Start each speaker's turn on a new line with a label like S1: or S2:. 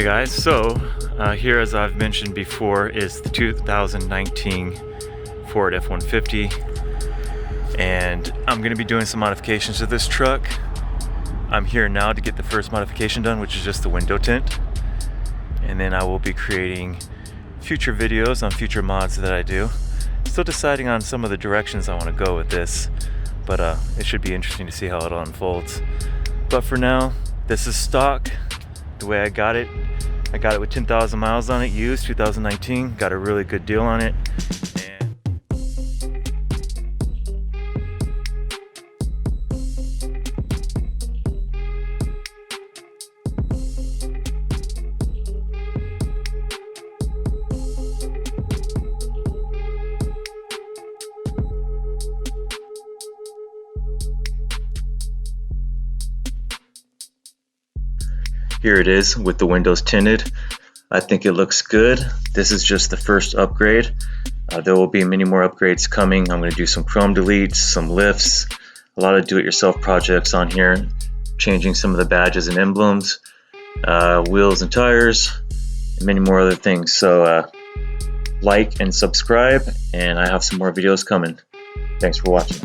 S1: Hey guys, so here, as I've mentioned before, is the 2019 Ford F-150, and I'm going to be doing some modifications to this truck. I'm here now to get the first modification done, which is just the window tint, and then I will be creating future videos on future mods that I do. Still deciding on some of the directions I want to go with this, but it should be interesting to see how it all unfolds. But for now, this is stock. The way I got it with 10,000 miles on it, used 2019. Got a really good deal on it. Here it is with the windows tinted. I think it looks good. This is just the first upgrade. There will be many more upgrades coming. I'm going to do some chrome deletes, some lifts, a lot of do-it-yourself projects on here, changing some of the badges and emblems, wheels and tires, and many more other things. So like and subscribe, and I have some more videos coming. Thanks for watching.